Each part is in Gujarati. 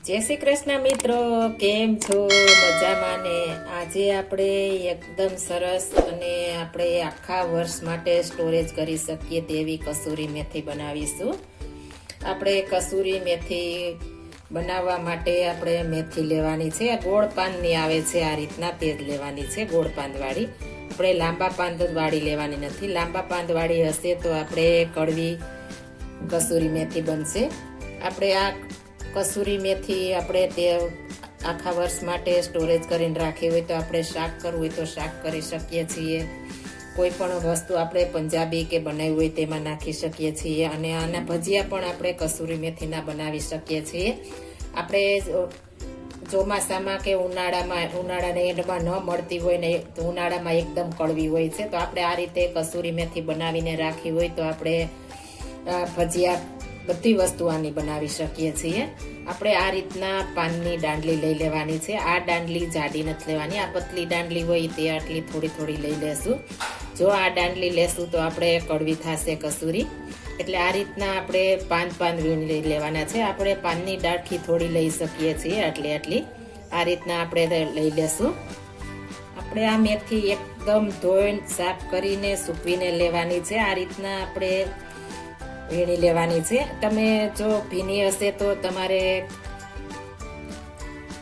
जय श्री कृष्ण मित्रों, केम छो? मजामां ने? આજે આપણે એકદમ સરસ અને આપણે આખા વર્ષ માટે સ્ટોરેજ કરી શકીએ તેવી કસૂરી મેથી બનાવીશું। આપણે કસૂરી મેથી બનાવવા માટે આપણે મેથી લેવાની છે, ગોળ પાંદની આવે છે આ રીતના, તે જ લેવાની છે ગોળ પાંદવાળી। આપણે લાંબા પાંદવાળી લેવાની નથી, લાંબા પાંદવાળી હશે તો આપણે કડવી કસૂરી મેથી બનશે। આપણે આ કસૂરી મેથી આપણે તે આખા વર્ષ માટે સ્ટોરેજ કરીને રાખી હોય તો આપણે શાક કરવું હોય તો શાક કરી શકીએ છીએ, કોઈ પણ વસ્તુ આપણે પંજાબી કે બનાવી હોય તેમાં નાખી શકીએ છીએ, અને આના ભજીયા પણ આપણે કસૂરી મેથીના બનાવી શકીએ છીએ। આપણે ચોમાસામાં કે ઉનાળાના એન્ડમાં ન મળતી હોય ને તો ઉનાળામાં એકદમ કડવી હોય છે, તો આપણે આ રીતે કસૂરી મેથી બનાવીને રાખી હોય તો આપણે ભજીયા બધી વસ્તુ આની બનાવી શકીએ છીએ। આપણે આ રીતના પાનની દાંડલી લઈ લેવાની છે, આ દાંડલી જાડી નથી લેવાની, આ પતલી દાંડલી હોય તે આટલી થોડી થોડી લઈ લેશું। જો આ દાંડલી લેશું તો આપણે કડવી થશે કસૂરી, એટલે આ રીતના આપણે પાન વીણી લઈ લેવાના છે। આપણે પાનની દાંડલી થોડી લઈ શકીએ છીએ, આટલી આ રીતના આપણે લઈ લેશું। આપણે આ મેથી એકદમ ધોઈને સાફ કરીને સૂકવીને લેવાની છે, આ રીતના આપણે વીણી લેવાની છે। તમે જો ભીની હશે તો તમારે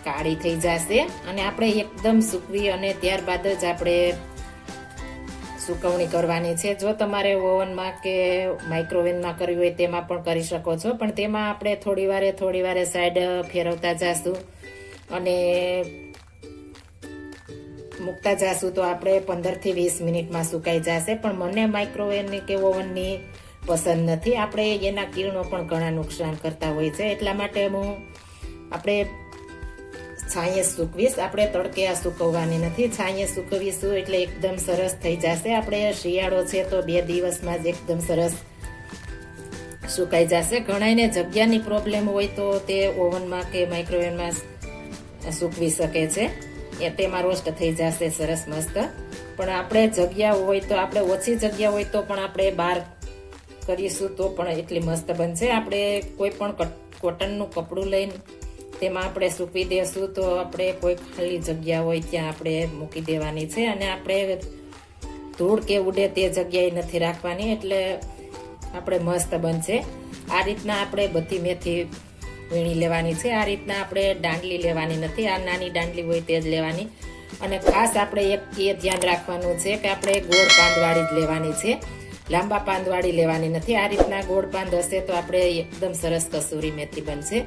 કાળી થઈ જશે, અને આપણે એકદમ સૂકવી અને ત્યારબાદ જ આપણે સુકવણી કરવાની છે। જો તમારે ઓવનમાં કે માઇક્રોવેવમાં કરવી હોય તેમાં પણ કરી શકો છો, પણ તેમાં આપણે થોડી વારે સાઈડ ફેરવતા જશું અને મૂકતા જશું તો આપણે 15 થી 20 મિનિટમાં સુકાઈ જશે। પણ મને માઇક્રોવેવની કે ઓવનની પસંદ નથી, આપણે એના કિરણો પણ ઘણા નુકસાન કરતા હોય છે, એટલા માટે હું આપણે છાંયે સૂકવીશ। આપણે તડકે આ સૂકવવાની નથી, છાંયે સૂકવીશું એટલે એકદમ સરસ થઈ જશે। આપણે શિયાળો છે તો 2 દિવસમાં જ એકદમ સરસ સુકાઈ જશે। ઘણાને જગ્યાની પ્રોબ્લેમ હોય તો તે ઓવનમાં કે માઇક્રોવેવમાં સૂકવી શકે છે, તેમાં રોસ્ટ થઈ જશે સરસ મસ્ત। પણ આપણે જગ્યા હોય તો, આપણે ઓછી જગ્યા હોય તો પણ આપણે બહાર કરીશું તો પણ એટલી મસ્ત બનશે। આપણે કોઈ પણ કોટનનું કપડું લઈને તેમાં આપણે સૂકવી દેશું તો આપણે કોઈ ખાલી જગ્યા હોય ત્યાં આપણે મૂકી દેવાની છે, અને આપણે ધૂળ કે ઉડે તે જગ્યાએ નથી રાખવાની, એટલે આપણે મસ્ત બનશે। આ રીતના આપણે બધી મેથી વીણી લેવાની છે, આ રીતના આપણે દાંડલી લેવાની નથી, આ નાની દાંડલી હોય તે જ લેવાની। અને ખાસ આપણે એક એ ધ્યાન રાખવાનું છે કે આપણે ગોળ પાંદવાળી જ લેવાની છે, લાંબા પાંદવાળી લેવાની નથી। આ રીતના ગોળ પાંદ હશે તો આપણે એકદમ સરસ કસૂરી મેથી બનશે,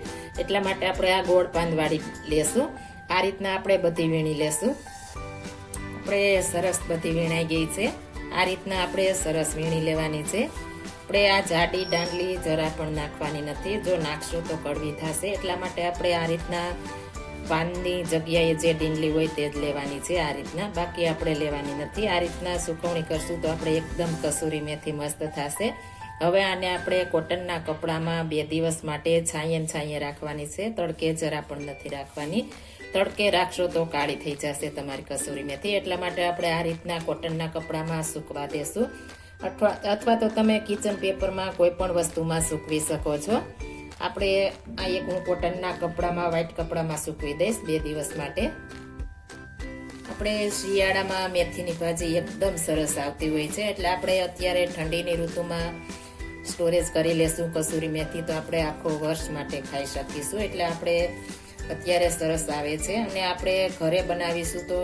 એટલા માટે આપણે આ ગોળ પાંદવાળી લેશું। આ રીતના આપણે બધી વીણી લેશું। આપણે સરસ બધી વીણાઈ ગઈ છે, આ રીતના આપણે સરસ વીણી લેવાની છે। આપણે આ જાડી દાંડલી જરા પણ નાખવાની નથી, જો નાખશું તો કડવી થશે, એટલા માટે આપણે આ રીતના પાનની જગ્યાએ જે ડીંડલી હોય તે જ લેવાની છે આ રીતના, બાકી આપણે લેવાની નથી। આ રીતના સુકવણી કરશું તો આપણે એકદમ કસૂરી મેથી મસ્ત થશે। હવે આને આપણે કોટનના કપડામાં 2 દિવસ માટે છાંયે રાખવાની છે, તડકે જરા પણ નથી રાખવાની, તડકે રાખશો તો કાળી થઈ જશે તમારી કસૂરી મેથી, એટલા માટે આપણે આ રીતના કોટનના કપડામાં સૂકવા દેશું, અથવા તો તમે કિચન પેપરમાં કોઈ પણ વસ્તુમાં સૂકવી શકો છો। આપણે આ એક હું કોટનના કપડામાં, વ્હાઈટ કપડામાં સૂકવી દઈશ 2 દિવસ માટે। આપણે શિયાળામાં મેથીની ભાજી એકદમ સરસ આવતી હોય છે, એટલે આપણે અત્યારે ઠંડીની ઋતુમાં સ્ટોરેજ કરી લેશું કસૂરી મેથી તો આપણે આખો વર્ષ માટે ખાઈ શકીશું, એટલે આપણે અત્યારે સરસ આવે છે, અને આપણે ઘરે બનાવીશું તો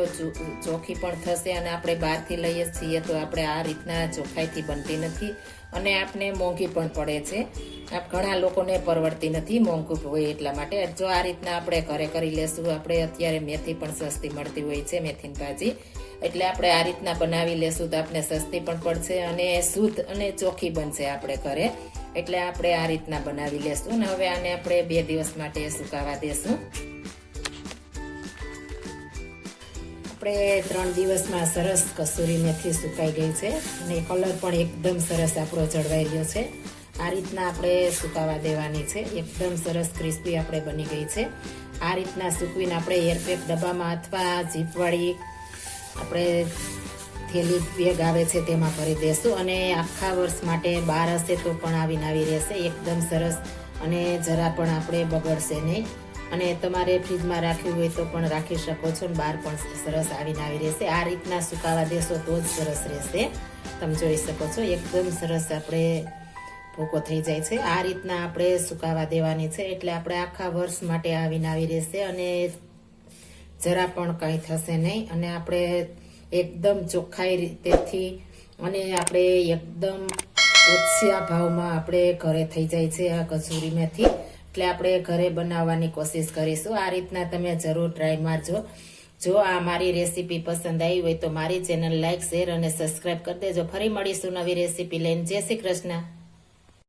ચોખ્ખી પણ થશે, અને આપણે બહારથી લઈએ છીએ તો આપણે આ રીતના ચોખ્ખાઈથી બનતી નથી, અને આપણે મોંઘી પણ પડે છે, ઘણા લોકોને પરવડતી નથી, મોંઘું હોય એટલા માટે। જો આ રીતના આપણે ઘરે કરી લેશું, આપણે અત્યારે મેથી પણ સસ્તી મળતી હોય છે મેથીની ભાજી, એટલે આપણે આ રીતના બનાવી લેશું તો આપણે સસ્તી પણ પડશે અને શુદ્ધ અને ચોખ્ખી બનશે આપણે ઘરે, એટલે આપણે આ રીતના બનાવી લેશું। અને હવે આને આપણે 2 દિવસ માટે સુકાવા દેશું। આપણે 3 દિવસમાં સરસ કસૂરી મેથી સુકાઈ ગઈ છે, અને કલર પણ એકદમ સરસ આપણો જળવાઈ ગયો છે। આ રીતના આપણે સુકાવા દેવાની છે, એકદમ સરસ ક્રિસ્પી આપણે બની ગઈ છે। આ રીતના સૂકવીને આપણે એરપેક ડબ્બામાં અથવા જીપવાળી આપણે થેલી બેગ આવે છે તેમાં ભરી દેશું, અને આખા વર્ષ માટે બહાર હશે તો પણ આવી રહેશે, એકદમ સરસ, અને જરા પણ આપણે બગડશે નહીં। અને તમારે ફ્રીજમાં રાખ્યું હોય તો પણ રાખી શકો છો, અને બહાર પણ સરસ આવીને આવી રહેશે. આ રીતના સુકાવા દેશો તો જ સરસ રહેશે. તમે જોઈ શકો છો એકદમ સરસ આપણે ભૂકો થઈ જાય છે. આ રીતના આપણે સુકાવા દેવાની છે, એટલે આપણે આખા વર્ષ માટે આવીને આવી રહેશે અને જરા પણ કંઈ થશે નહીં. અને આપણે એકદમ ચોખ્ખાઈ રીતેથી અને આપણે એકદમ ઓછા ભાવમાં આપણે ઘરે થઈ જાય છે આ કસૂરી મેથી. એટલે આપણે ઘરે બનાવવાની કોશિશ કરીશું. આ રીતના તમે જરૂર ટ્રાય મારજો. જો આ મારી રેસીપી પસંદ આવી હોય તો મારી ચેનલ લાઈક, શેર અને સબસ્ક્રાઈબ કરી દેજો. ફરી મળીશું નવી રેસીપી લઈને. જય શ્રી કૃષ્ણ.